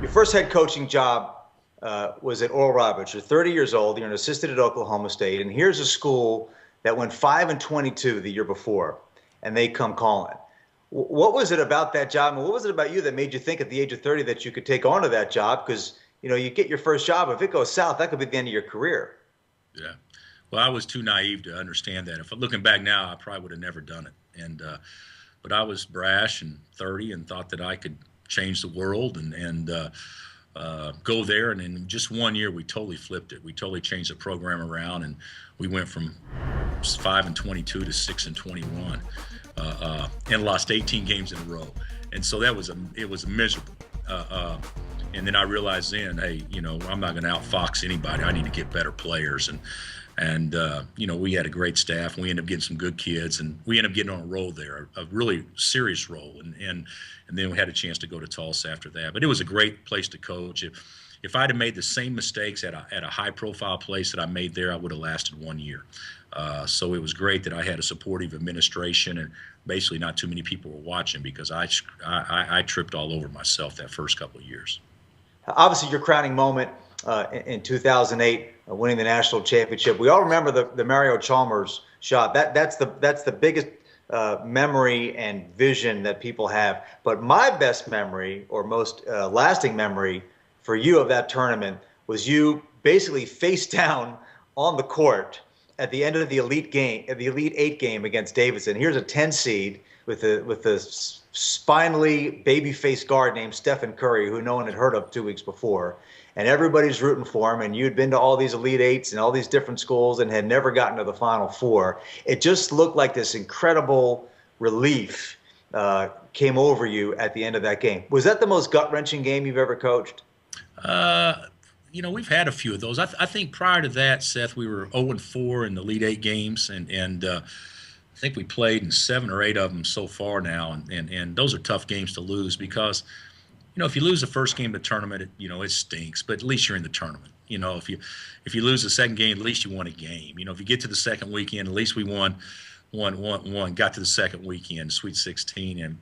Your first head coaching job was at Oral Roberts. You're 30 years old. You're an assistant at Oklahoma State, and here's a school that went 5-22 the year before, and they come calling. What was it about that job, and what was it about you that made you think at the age of 30 that you could take on to that job? Because you get your first job. If it goes south, that could be the end of your career. Yeah. Well, I was too naive to understand that. If looking back now, I probably would have never done it. But I was brash and 30 and thought that I could change the world and go there. And in just 1 year, we totally flipped it. We totally changed the program around, and we went from 5-22 to 6-21, and lost 18 games in a row. And so it was miserable. And then I realized then, hey, I'm not going to outfox anybody. I need to get better players. And we had a great staff, and we ended up getting some good kids, and we ended up getting on a roll there, a really serious role. And then we had a chance to go to Tulsa after that. But it was a great place to coach. If I'd have made the same mistakes at a high-profile place that I made there, I would have lasted 1 year. So it was great that I had a supportive administration, and basically not too many people were watching, because I tripped all over myself that first couple of years. Obviously, your crowning moment in 2008, winning the national championship. We all remember the Mario Chalmers shot. That's the biggest memory and vision that people have. But my best memory, or most lasting memory for you of that tournament, was you basically face down on the court at the end of the Elite Eight game against Davidson. Here's a 10 seed with the spinally baby-faced guard named Stephen Curry, who no one had heard of 2 weeks before. And everybody's rooting for him, and you'd been to all these Elite Eights and all these different schools and had never gotten to the Final Four. It just looked like this incredible relief came over you at the end of that game. Was that the most gut-wrenching game you've ever coached? We've had a few of those. I think prior to that, Seth, we were 0-4 in the Elite Eight games, and I think we played in 7 or 8 of them so far now, and those are tough games to lose, because if you lose the first game of the tournament, it stinks, but at least you're in the tournament. If you lose the second game, at least you won a game. If you get to the second weekend, at least we won, got to the second weekend, Sweet 16, and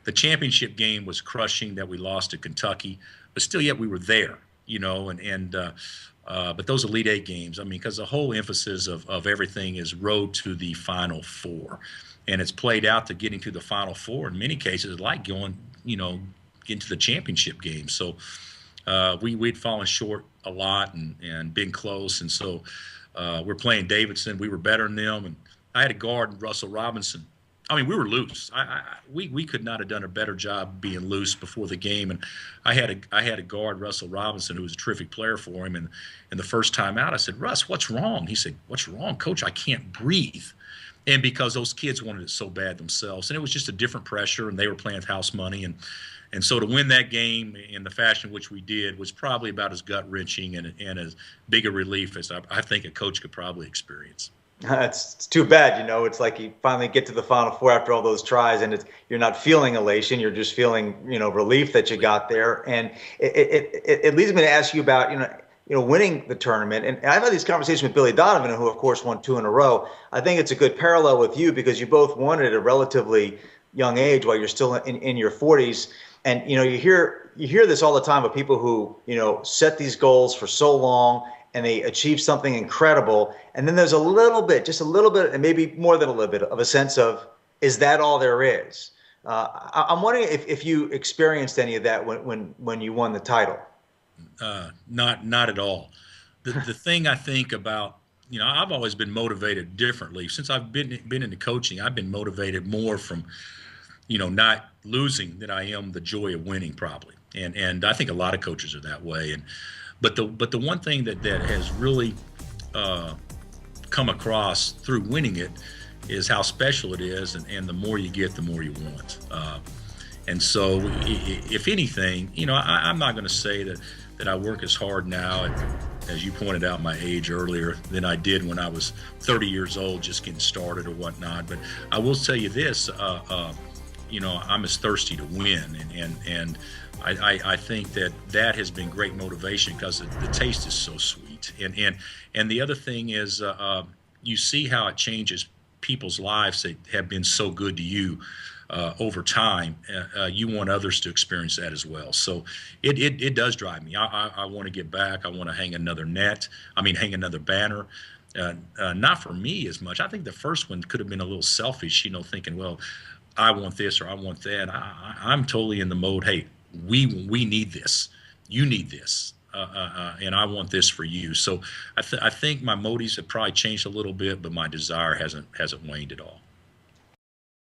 the championship game was crushing that we lost to Kentucky, but still yet we were there. But those Elite Eight games, because the whole emphasis of everything is road to the Final Four, and it's played out to getting to the Final Four in many cases like going, getting to the championship game. So we'd fallen short a lot and been close, and so we're playing Davidson. We were better than them, and I had a guard, Russell Robinson. We were loose. We could not have done a better job being loose before the game. And I had a guard, Russell Robinson, who was a terrific player for him. And the first time out, I said, "Russ, what's wrong?" He said, "What's wrong, Coach? I can't breathe." And because those kids wanted it so bad themselves, and it was just a different pressure, and they were playing with house money, and so to win that game in the fashion which we did was probably about as gut-wrenching and as big a relief as I think a coach could probably experience. It's too bad, It's like you finally get to the Final Four after all those tries, and you're not feeling elation. You're just feeling, relief that you got there. And it leads me to ask you about, winning the tournament. And I've had these conversations with Billy Donovan, who of course won 2 in a row. I think it's a good parallel with you, because you both won it at a relatively young age while you're still in your 40s. And you hear this all the time of people who set these goals for so long, and they achieve something incredible, and then there's just a little bit, and maybe more than a little bit, of a sense of, is that all there is? I'm wondering if you experienced any of that when you won the title. Not at all. The thing I think about, I've always been motivated differently. Since I've been into coaching, I've been motivated more from, not losing than I am the joy of winning, probably. And I think a lot of coaches are that way. But the one thing that has really come across through winning it is how special it is, and the more you get, the more you want. And so, if anything, I'm not going to say that I work as hard now, as you pointed out my age earlier, than I did when I was 30 years old, just getting started or whatnot. But I will tell you this, I'm as thirsty to win, and I think that has been great motivation, because the taste is so sweet. And the other thing is, you see how it changes people's lives that have been so good to you. over time, you want others to experience that as well. So it does drive me. I want to get back. I want to hang another hang another banner. Not for me as much. I think the first one could have been a little selfish, thinking, well, I want this or I want that. I'm totally in the mode, hey, we need this. You need this. And I want this for you. So I think my motives have probably changed a little bit, but my desire hasn't waned at all.